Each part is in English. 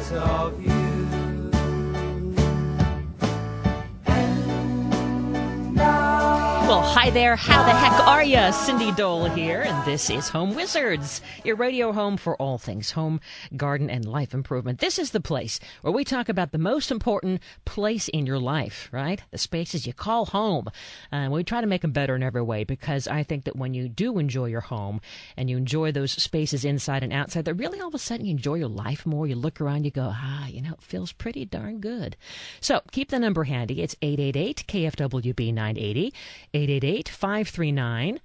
because of you. Well, hi there. How the heck are ya? Cindy Dole here, and this is Home Wizards, your radio home for all things home, garden, and life improvement. This is the place where we talk about the most important place in your life, right? The spaces you call home. And we try to make them better in every way, because I think that when you do enjoy your home and you enjoy those spaces inside and outside, that really all of a sudden you enjoy your life more. You look around, you go, it feels pretty darn good. So keep the number handy. It's 888-KFWB 980. 888-539-2980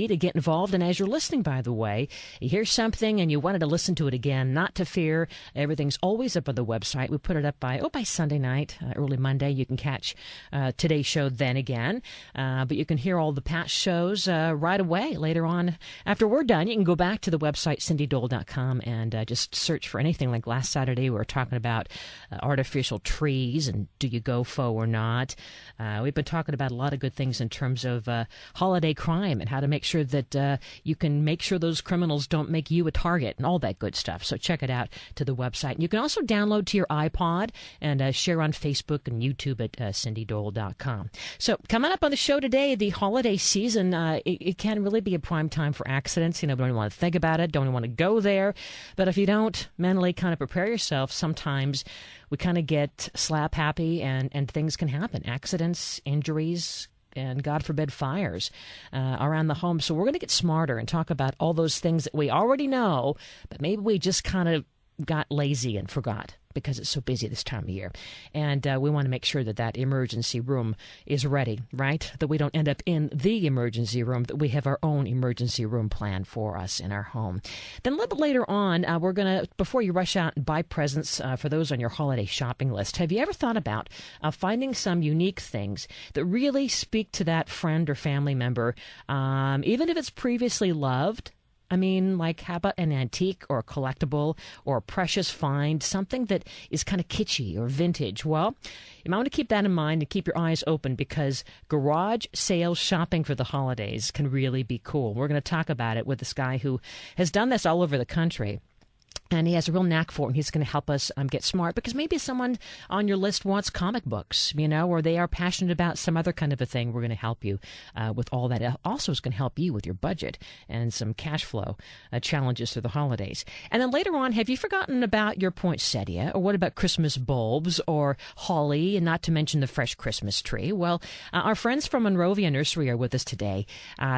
to get involved. And as you're listening, by the way, you hear something and you wanted to listen to it again, not to fear. Everything's always up on the website. We put it up by Sunday night, early Monday. You can catch today's show then again. But you can hear all the past shows right away later on. After we're done, you can go back to the website, cindydole.com, and just search for anything. Like last Saturday, we were talking about artificial trees and do you go faux or not. We've been talking about a lot of good things in terms of holiday crime and how to make sure that you can make sure those criminals don't make you a target and all that good stuff. So check it out to the website. You can also download to your iPod and share on Facebook and YouTube at cindydole.com. So coming up on the show today, the holiday season, it can really be a prime time for accidents. Don't even want to think about it, don't even want to go there. But if you don't mentally kind of prepare yourself, sometimes we kind of get slap happy and things can happen. Accidents, injuries, and God forbid fires around the home. So we're going to get smarter and talk about all those things that we already know, but maybe we just kind of got lazy and forgot because it's so busy this time of year. And we want to make sure that that emergency room is ready, right? That we don't end up in the emergency room, that we have our own emergency room plan for us in our home. Then a little bit later on, we're going to, before you rush out and buy presents for those on your holiday shopping list, have you ever thought about finding some unique things that really speak to that friend or family member, even if it's previously loved? I mean, like, how about an antique or a collectible or a precious find, something that is kind of kitschy or vintage? Well, you might want to keep that in mind and keep your eyes open, because garage sale shopping for the holidays can really be cool. We're going to talk about it with this guy who has done this all over the country. And he has a real knack for it, and he's going to help us get smart, because maybe someone on your list wants comic books, or they are passionate about some other kind of a thing. We're going to help you with all that. It also is going to help you with your budget and some cash flow challenges through the holidays. And then later on, have you forgotten about your poinsettia? Or what about Christmas bulbs or holly, and not to mention the fresh Christmas tree? Well, our friends from Monrovia Nursery are with us today.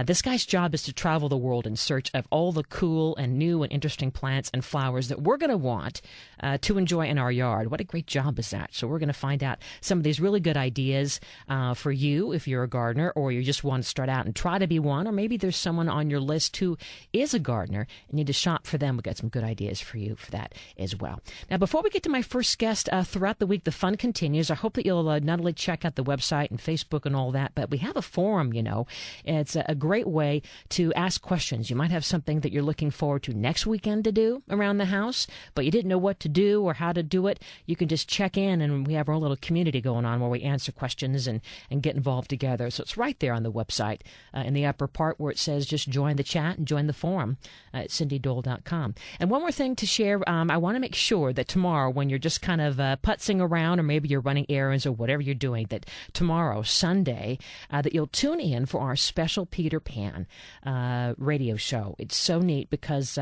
This guy's job is to travel the world in search of all the cool and new and interesting plants and flowers that we're going to want to enjoy in our yard. What a great job is that. So we're going to find out some of these really good ideas for you if you're a gardener, or you just want to start out and try to be one, or maybe there's someone on your list who is a gardener and need to shop for them. We've got some good ideas for you for that as well. Now, before we get to my first guest, throughout the week, the fun continues. I hope that you'll not only check out the website and Facebook and all that, but we have a forum, It's a great way to ask questions. You might have something that you're looking forward to next weekend to do around the house, but you didn't know what to do or how to do it. You can just check in, and we have our little community going on where we answer questions and get involved together. So it's right there on the website in the upper part where it says just join the chat and join the forum at cindydole.com. And one more thing to share, I want to make sure that tomorrow, when you're just kind of putzing around, or maybe you're running errands or whatever you're doing, that tomorrow, Sunday, that you'll tune in for our special Peter Pan radio show. It's so neat because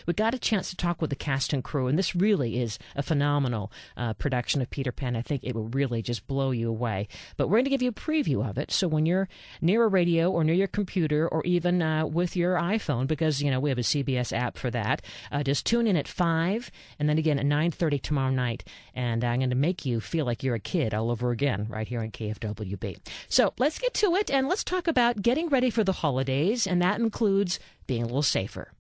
we got a chance to talk with the cast and crew, and this really is a phenomenal production of Peter Pan. I think it will really just blow you away. But we're going to give you a preview of it, so when you're near a radio or near your computer, or even with your iPhone, because we have a CBS app for that, just tune in at 5 and then again at 9:30 tomorrow night, and I'm going to make you feel like you're a kid all over again right here on KFWB. So let's get to it, and let's talk about getting ready for the holidays, and that includes being a little safer.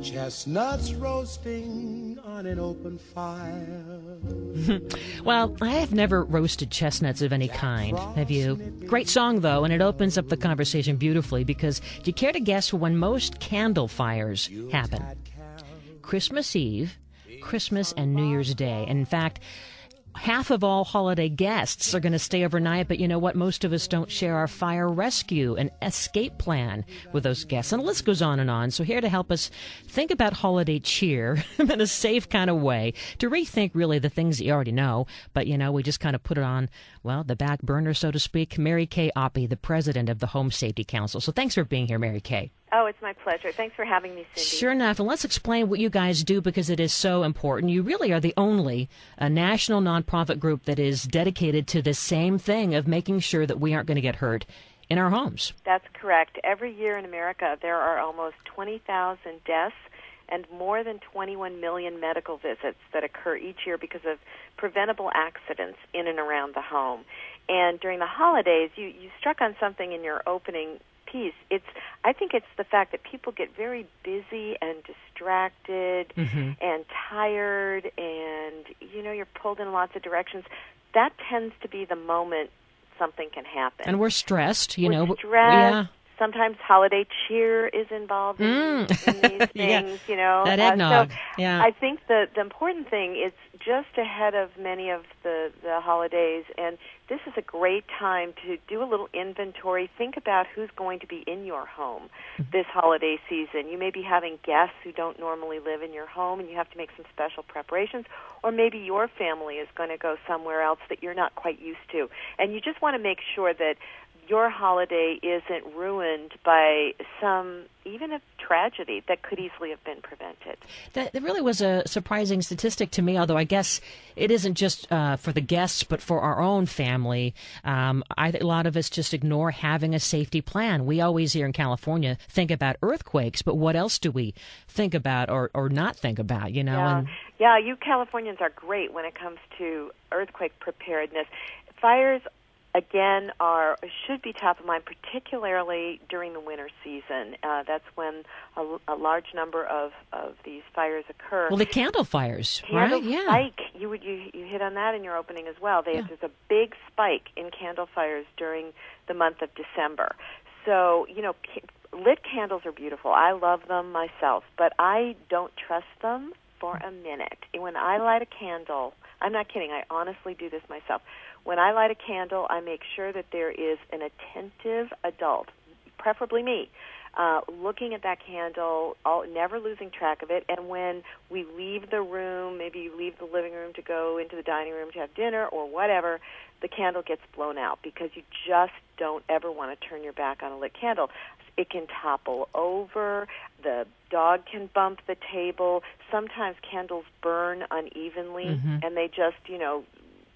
Chestnuts roasting on an open fire. Well, I have never roasted chestnuts of any kind. Have you? Great song, though, and it opens up the conversation beautifully, because do you care to guess when most candle fires happen? Christmas Eve, Christmas and New Year's Day. And in fact, half of all holiday guests are going to stay overnight, but you know what? Most of us don't share our fire rescue and escape plan with those guests. And the list goes on and on. So here to help us think about holiday cheer in a safe kind of way, to rethink really the things that you already know, but you know, we just kind of put it on, well, the back burner, so to speak. Mary Kay Oppie, the president of the Home Safety Council. So thanks for being here, Mary Kay. Oh, it's my pleasure. Thanks for having me, Cindy. Sure enough. And let's explain what you guys do, because it is so important. You really are the only national nonprofit group that is dedicated to the same thing of making sure that we aren't going to get hurt in our homes. That's correct. Every year in America, there are almost 20,000 deaths and more than 21 million medical visits that occur each year because of preventable accidents in and around the home. And during the holidays, you struck on something in your opening piece. I think it's the fact that people get very busy and distracted and tired, and you're pulled in lots of directions. That tends to be the moment something can happen. And we're stressed, We're stressed. Yeah. Sometimes holiday cheer is involved in these things, That eggnog. I think the important thing is just ahead of many of the holidays, and this is a great time to do a little inventory. Think about who's going to be in your home this holiday season. You may be having guests who don't normally live in your home, and you have to make some special preparations, or maybe your family is going to go somewhere else that you're not quite used to. And you just want to make sure that your holiday isn't ruined by even a tragedy that could easily have been prevented. That really was a surprising statistic to me, although I guess it isn't just for the guests, but for our own family. I think a lot of us just ignore having a safety plan. We always here in California think about earthquakes, but what else do we think about or not think about, Yeah, you Californians are great when it comes to earthquake preparedness. Fires, again, should be top of mind, particularly during the winter season. That's when a large number of these fires occur. Well, the candle fires, candle right? Yeah. Spike. You hit on that in your opening as well. There's a big spike in candle fires during the month of December. So, lit candles are beautiful. I love them myself, but I don't trust them for a minute. When I light a candle, I'm not kidding, I honestly do this myself. When I light a candle, I make sure that there is an attentive adult, preferably me, looking at that candle, never losing track of it. And when we leave the room, maybe you leave the living room to go into the dining room to have dinner or whatever, the candle gets blown out, because you just don't ever want to turn your back on a lit candle. It can topple over, the dog can bump the table. Sometimes candles burn unevenly, and they just,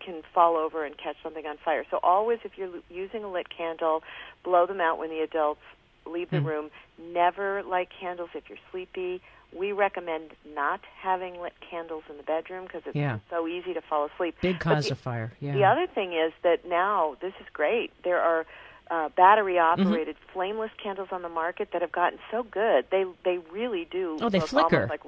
can fall over and catch something on fire. So always, if you're using a lit candle, blow them out when the adults leave the room. Never light candles if you're sleepy. We recommend not having lit candles in the bedroom because it's so easy to fall asleep. Big cause of fire. Yeah. The other thing is that now, this is great, there are battery-operated flameless candles on the market that have gotten so good. They really do. Oh, they flicker. Like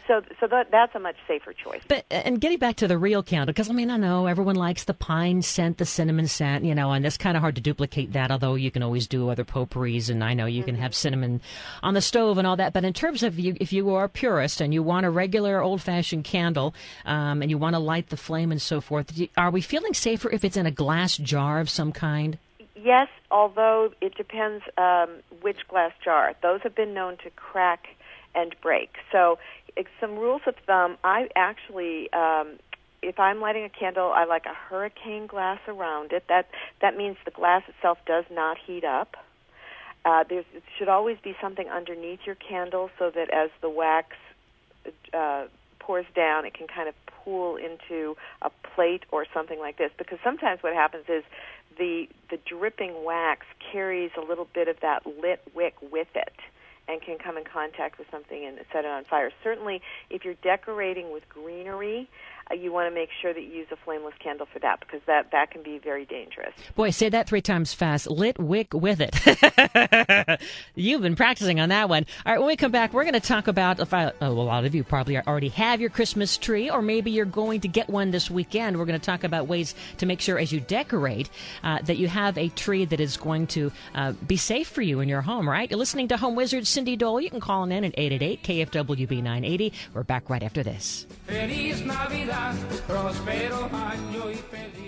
So that's a much safer choice. But and getting back to the real candle, because I know everyone likes the pine scent, the cinnamon scent, and it's kind of hard to duplicate that. Although you can always do other potpourris, and I know you can have cinnamon on the stove and all that. But in terms of if you are a purist and you want a regular old-fashioned candle, and you want to light the flame and so forth, are we feeling safer if it's in a glass jar of some kind? Yes, although it depends which glass jar. Those have been known to crack and break. So some rules of thumb, I actually, if I'm lighting a candle, I like a hurricane glass around it. That means the glass itself does not heat up. There should always be something underneath your candle so that as the wax pours down, it can kind of pool into a plate or something like this. Because sometimes what happens is the dripping wax carries a little bit of that lit wick with it and can come in contact with something and set it on fire. Certainly, if you're decorating with greenery, you want to make sure that you use a flameless candle for that, because that can be very dangerous. Boy, say that 3 times fast. Lit wick with it. You've been practicing on that one. All right, when we come back, we're going to talk about, a lot of you probably already have your Christmas tree, or maybe you're going to get one this weekend. We're going to talk about ways to make sure as you decorate that you have a tree that is going to be safe for you in your home, right? You're listening to Home Wizards. Cindy Dole. You can call in at 888-KFWB-980. We're back right after this. Feliz Navidad, próspero año y feliz.